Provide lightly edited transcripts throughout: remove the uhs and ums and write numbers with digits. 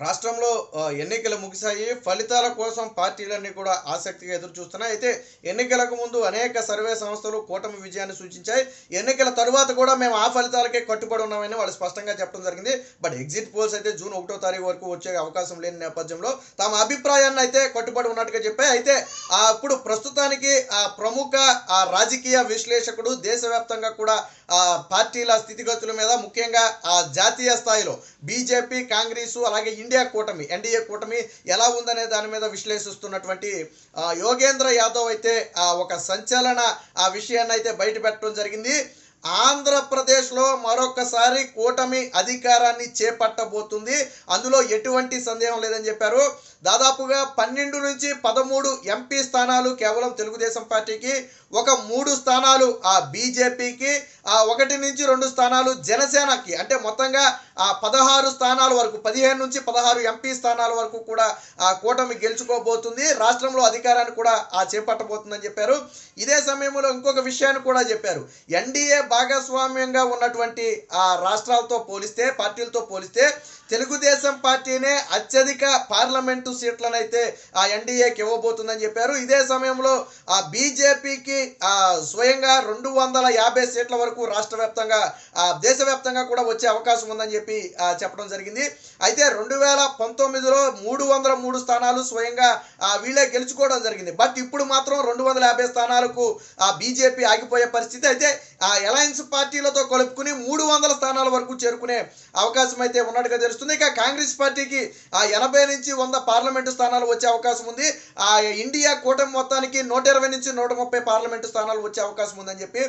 రాష్ట్రంలో ఎన్నికలు ముగిశాయి. ఫలితాల కోసం పార్టీలన్నీ కూడా ఆసక్తిగా ఎదురుచూస్తున్నాయి. అయితే ఎన్నికలకు ముందు అనేక సర్వే సంస్థలు కూటమి విజయాన్ని సూచించాయి. ఎన్నికల తరువాత కూడా మేము ఆ ఫలితాలకే కట్టుబడి ఉన్నామని వాళ్ళు స్పష్టంగా చెప్పడం జరిగింది. బట్ ఎగ్జిట్ పోల్స్ అయితే జూన్ 1వ తారీఖు వరకు వచ్చే అవకాశం లేని నేపథ్యంలో తమ అభిప్రాయాన్ని అయితే కట్టుబడి ఉన్నట్టుగా చెప్పాయి. అయితే ఇప్పుడు ప్రస్తుతానికి ప్రముఖ రాజకీయ విశ్లేషకుడు దేశవ్యాప్తంగా కూడా పార్టీల స్థితిగతుల మీద ముఖ్యంగా జాతీయ స్థాయిలో బీజేపీ, కాంగ్రెస్ అలాగే ఇండియా కూటమి ఎన్డీఏ కూటమి ఎలా ఉందనే దాని మీద విశ్లేషిస్తున్నటువంటి యోగేంద్ర యాదవ్ అయితే ఒక సంచలన విషయాన్ని అయితే బయట పెట్టడం జరిగింది. ఆంధ్రప్రదేశ్లో మరొకసారి కూటమి అధికారాన్ని చేపట్టబోతుంది, అందులో ఎటువంటి సందేహం లేదని చెప్పారు. దాదాపుగా 12 నుంచి 13 ఎంపీ స్థానాలు కేవలం తెలుగుదేశం పార్టీకి, ఒక 3 స్థానాలు బీజేపీకి, 1 నుంచి 2 స్థానాలు జనసేనకి, అంటే మొత్తంగా 16 స్థానాల వరకు 15 నుంచి 16 ఎంపీ స్థానాల వరకు కూడా కూటమి గెలుచుకోబోతుంది, రాష్ట్రంలో అధికారాన్ని కూడా చేపట్టబోతుందని చెప్పారు. ఇదే సమయంలో ఇంకొక విషయాన్ని కూడా చెప్పారు. ఎన్డీఏ భాగస్వామ్యంగా ఉన్నటువంటి రాష్ట్రాలతో పోలిస్తే, పార్టీలతో పోలిస్తే తెలుగుదేశం పార్టీనే అత్యధిక పార్లమెంటు సీట్లను అయితే ఎన్డీఏకి ఇవ్వబోతుందని చెప్పారు. ఇదే సమయంలో బీజేపీకి స్వయంగా 250 సీట్ల వరకు రాష్ట్ర వ్యాప్తంగా దేశవ్యాప్తంగా కూడా వచ్చే అవకాశం ఉందని చెప్పి చెప్పడం జరిగింది. అయితే 2019లో 303 స్థానాలు స్వయంగా వీళ్ళే గెలుచుకోవడం జరిగింది. బట్ ఇప్పుడు మాత్రం 250 స్థానాలకు బీజేపీ ఆగిపోయే పరిస్థితి. అయితే అలయన్స్ పార్టీలతో కలుపుకుని 300 స్థానాల వరకు చేరుకునే అవకాశం అయితే ఉన్నట్టుగా తెలుస్తుంది. ఇక కాంగ్రెస్ పార్టీకి 80 నుంచి 100 పార్లమెంటు స్థానాలు వచ్చే అవకాశం ఉంది. ఇండియా కూటమి మొత్తానికి 120 నుంచి 130 పార్లమెంటు స్థానాలు వచ్చే అవకాశం ఉందని చెప్పి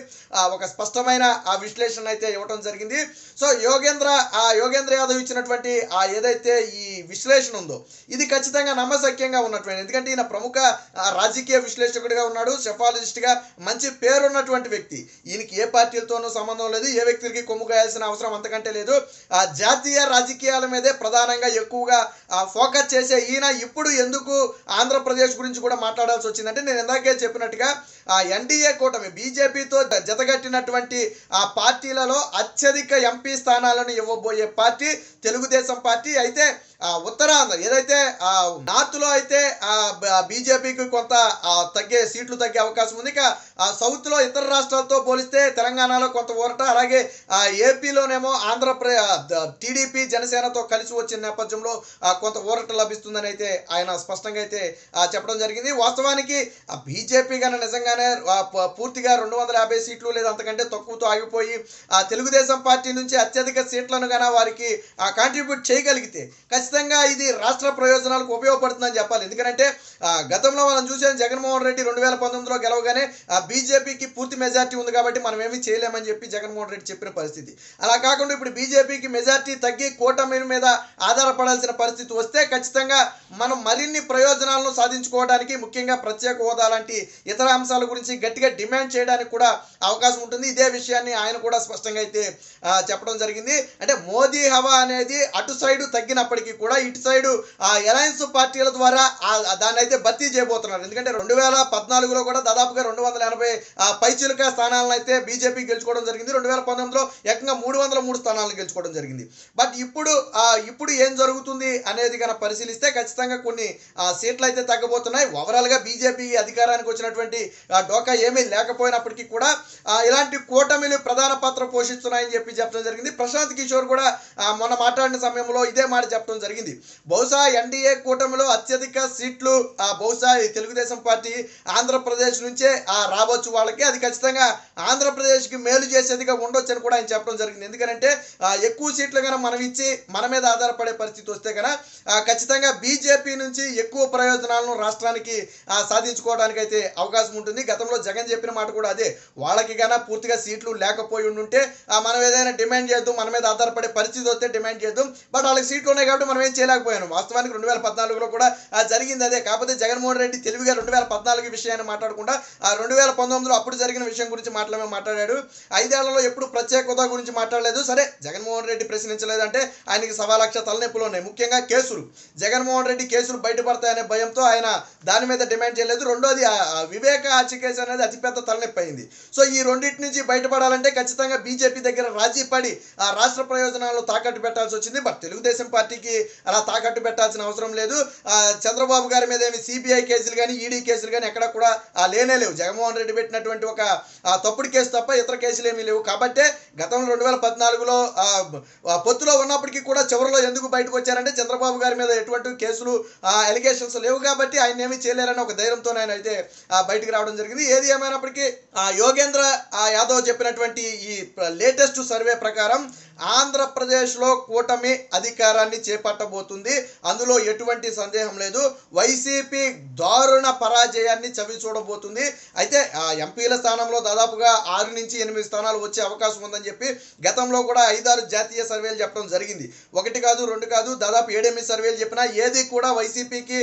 ఒక స్పష్టమైన విశ్లేషణ అయితే ఇవ్వడం జరిగింది. సో యోగేంద్ర యాదవ్ ఇచ్చినటువంటి ఏదైతే ఈ విశ్లేషణ ఉందో ఇది ఖచ్చితంగా నమ్మశక్యంగా ఉన్నటువంటి, ఎందుకంటే ఈయన ప్రముఖ రాజకీయ విశ్లేషకుడిగా ఉన్నాడు, సెఫాలజిస్ట్గా మంచి పేరున్నటువంటి వ్యక్తి. ఈయనకి ఏ పార్టీలతోనూ సంబంధం లేదు, ఏ వ్యక్తులకి కొమ్ము కాయాల్సిన అవసరం అంతకంటే లేదు. జాతీయ రాజకీయాల మీదే ప్రధానంగా ఎక్కువగా ఫోకస్ చేసే ఈయన ఇప్పుడు ఎందుకు ఆంధ్రప్రదేశ్ గురించి కూడా మాట్లాడాల్సి వచ్చిందంటే, నేను ఇందాకే చెప్పినట్టుగా ఎన్డీఏ కూటమి బీజేపీతో జతగట్టినటువంటి పార్టీలలో అత్యధిక ఎంపీ స్థానాలను ఇవ్వబోయే పార్టీ తెలుగుదేశం పార్టీ. అయితే ఉత్తరాంధ్ర ఏదైతే నార్త్లో అయితే బీజేపీకి కొంత సీట్లు తగ్గే అవకాశం ఉంది. ఇక సౌత్లో ఇతర రాష్ట్రాలతో పోలిస్తే తెలంగాణలో కొంత ఊరట, అలాగే ఏపీలోనేమో టీడీపీ జనసేనతో కలిసి వచ్చిన నేపథ్యంలో కొంత ఊరట లభిస్తుందని అయితే ఆయన స్పష్టంగా అయితే చెప్పడం జరిగింది. వాస్తవానికి బీజేపీ కానీ నిజంగానే పూర్తిగా 250 సీట్లు లేదా అంతకంటే తక్కువతో ఆగిపోయి తెలుగుదేశం పార్టీ నుంచి అత్యధిక సీట్లను కానీ వారికి కాంట్రిబ్యూట్ చేయగలిగితే ఖచ్చితంగా ఇది రాష్ట్ర ప్రయోజనాలకు ఉపయోగపడుతుందని చెప్పాలి. ఎందుకంటే గతంలో మనం చూసాం, జగన్మోహన్ రెడ్డి 2019లో గెలవగానే బీజేపీకి పూర్తి మెజార్టీ ఉంది కాబట్టి మనం ఏమీ చేయలేమని చెప్పి జగన్మోహన్ రెడ్డి చెప్పిన పరిస్థితి. అలా కాకుండా ఇప్పుడు బీజేపీకి మెజార్టీ తగ్గి కూటమి మీద ఆధారపడాల్సిన పరిస్థితి వస్తే ఖచ్చితంగా మనం మరిన్ని ప్రయోజనాలను సాధించుకోవడానికి, ముఖ్యంగా ప్రత్యేక హోదా లాంటి ఇతర అంశాల గురించి గట్టిగా డిమాండ్ చేయడానికి కూడా అవకాశం ఉంటుంది. ఇదే విషయాన్ని ఆయన కూడా స్పష్టంగా అయితే చెప్పడం జరిగింది. అంటే మోదీ హవా అనేది అటు సైడు తగ్గినప్పటికీ కూడా ఇటు సైడు అలయన్స్ పార్టీల ద్వారా దాన్ని అయితే భర్తీ చేయబోతున్నారు. ఎందుకంటే 2014లో కూడా దాదాపుగా 280 పైచిలుక స్థానాలను అయితే బీజేపీ గెలుచుకోవడం జరిగింది. 2019లో ఏకంగా 303 స్థానాలను గెలుచుకోవడం జరిగింది. బట్ ఇప్పుడు ఏం జరుగుతుంది అనేది కనుక పరిశీలిస్తే ఖచ్చితంగా కొన్ని సీట్లు అయితే తగ్గబోతున్నాయి. ఓవరాల్గా బీజేపీ అధికారానికి వచ్చినటువంటి డోకా ఏమీ లేకపోయినప్పటికీ కూడా ఇలాంటి కూటమిలు ప్రధాన పాత్ర పోషిస్తున్నాయని చెప్పడం జరిగింది. ప్రశాంత్ కిషోర్ కూడా మొన్న మాట్లాడిన సమయంలో ఇదే మాట చెప్పడం జరిగింది. బహుశా ఎన్డీఏ కూటమిలో అత్యధిక సీట్లు బహుశా తెలుగుదేశం పార్టీ ఆంధ్రప్రదేశ్ నుంచే రావచ్చు వాళ్ళకి, అది ఖచ్చితంగా ఆంధ్రప్రదేశ్కి మేలు చేసేదిగా ఉండొచ్చు అని కూడా ఆయన చెప్పడం జరిగింది. ఎందుకంటే ఎక్కువ సీట్లు కనుక మనం ఇచ్చి మన మీద ఆధారపడే పరిస్థితి వస్తే కనుక ఖచ్చితంగా బీజేపీ నుంచి ఎక్కువ ప్రయోజనాలను రాష్ట్రానికి సాధించుకోవడానికి అయితే అవకాశం ఉంటుంది. గతంలో జగన్ చెప్పిన మాట కూడా అదే, వాళ్ళకి కన్నా పూర్తిగా సీట్లు లేకపోయి ఉంటే మనం ఏదైనా డిమాండ్ చేద్దాం, మన మీద ఆధారపడే పరిస్థితి వస్తే డిమాండ్ చేద్దాం, బట్ వాళ్ళకి సీట్లు ఉన్నాయి కాబట్టి మనం ఏం చేయలేకపోయాను. వాస్తవానికి 2014లో కూడా జరిగింది అదే. కాకపోతే జగన్మోహన్ రెడ్డి తెలివిగా 2014 విషయాన్ని మాట్లాడకుండా 2019లో అప్పుడు జరిగిన విషయం గురించి మాట్లాడాడు. 5 ఏళ్లలో ఎప్పుడు ప్రత్యేక హోదా గురించి మాట్లాడలేదు. సరే, జగన్మోహన్ రెడ్డి ప్రశ్నించలేదంటే ఆయనకి 1,00,000 తలనొప్పులు ఉన్నాయి, ముఖ్యంగా కేసులు. జగన్మోహన్ రెడ్డి కేసులు బయటపడతాయనే భయంతో ఆయన దాని మీద డిమాండ్ చేయలేదు. రెండోది వివేక మైనార్టీ కేసు అనేది అతిపెద్ద తలనొప్పి అయింది. సో ఈ రెండింటి నుంచి బయటపడాలంటే ఖచ్చితంగా బీజేపీ దగ్గర రాజీ పడి ఆ రాష్ట్ర ప్రయోజనాలను తాకట్టు పెట్టాల్సి వచ్చింది. బట్ తెలుగుదేశం పార్టీకి అలా తాకట్టు పెట్టాల్సిన అవసరం లేదు. చంద్రబాబు గారి మీద ఏమి సిబిఐ కేసులు కానీ ఈడీ కేసులు కానీ ఎక్కడ కూడా లేనే లేవు. జగన్మోహన్ రెడ్డి పెట్టినటువంటి ఒక తప్పుడు కేసు తప్ప ఇతర కేసులు ఏమీ లేవు. కాబట్టే గతంలో 2014లో పొత్తులో ఉన్నప్పటికీ కూడా చివరిలో ఎందుకు బయటకు వచ్చారంటే చంద్రబాబు గారి మీద ఎటువంటి కేసులు ఎలిగేషన్స్ లేవు కాబట్టి ఆయన ఏమీ చేయలేరని ఒక ధైర్యంతో ఆయన అయితే బయటకు రావడం జరిగింది. ఏది ఏమైనప్పటికీ యోగేంద్ర యాదవ్ చెప్పినటువంటి ఈ లేటెస్ట్ సర్వే ప్రకారం ఆంధ్రప్రదేశ్లో కూటమి అధికారాన్ని చేపట్టబోతుంది. అందులో ఎటువంటి సందేహం లేదు. వైసీపీ దారుణ పరాజయాన్ని చవి చూడబోతుంది. అయితే ఎంపీల స్థానంలో దాదాపుగా 6 నుంచి 8 స్థానాలు వచ్చే అవకాశం ఉందని చెప్పి గతంలో కూడా 5-6 జాతీయ సర్వేలు చెప్పడం జరిగింది. 1 కాదు 2 కాదు దాదాపు 7-8 సర్వేలు చెప్పినా ఏది కూడా వైసీపీకి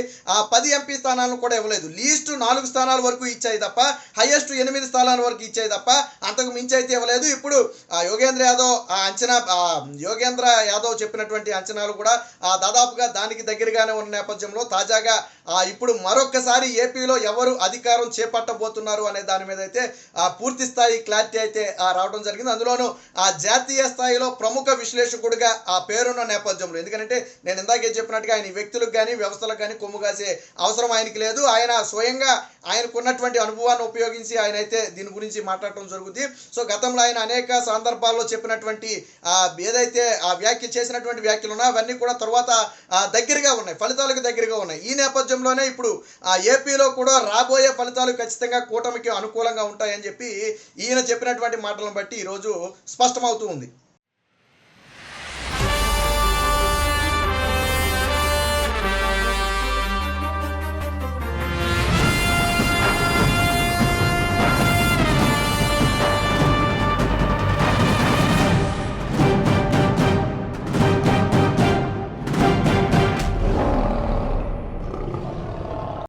10 ఎంపీ స్థానాలను కూడా ఇవ్వలేదు. లీస్ట్ 4 స్థానాల వరకు ఇచ్చాయి తప్ప హైయెస్ట్ 8 స్థానాల వరకు ఇచ్చాయి తప్ప అంతకు మించి అయితే ఇవ్వలేదు. ఇప్పుడు యోగేంద్ర యాదవ్ చెప్పినటువంటి అంచనాలు కూడా దాదాపుగా దానికి దగ్గరగానే ఉన్న నేపథ్యంలో తాజాగా ఇప్పుడు మరొకసారి ఏపీలో ఎవరు అధికారం చేపట్టబోతున్నారు అనే దాని మీద అయితే పూర్తి స్థాయి క్లారిటీ అయితే రావడం జరిగింది. అందులోనూ జాతీయ స్థాయిలో ప్రముఖ విశ్లేషకుడిగా పేరున్న నేపథ్యంలో, ఎందుకంటే నేను ఇందాకే చెప్పినట్టుగా ఆయన వ్యక్తులకు కానీ వ్యవస్థలకు కానీ కొమ్ము కాసే అవసరం ఆయనకి లేదు. ఆయన స్వయంగా ఆయనకున్నటువంటి అనుభవాన్ని ఉపయోగించి ఆయన అయితే దీని గురించి మాట్లాడటం జరుగుతుంది. సో గతంలో ఆయన అనేక సందర్భాల్లో చెప్పినటువంటి ఏదైతే చేసినటువంటి వ్యాఖ్యలు ఉన్నాయో అవన్నీ కూడా తర్వాత దగ్గరగా ఉన్నాయి, ఫలితాలకు దగ్గరగా ఉన్నాయి. ఈ నేపథ్యంలోనే ఇప్పుడు ఏపీలో కూడా రాబోయే ఫలితాలు ఖచ్చితంగా కూటమికి అనుకూలంగా ఉంటాయని చెప్పి ఈయన చెప్పినటువంటి మాటలను బట్టి ఈరోజు స్పష్టమవుతూ ఉంది.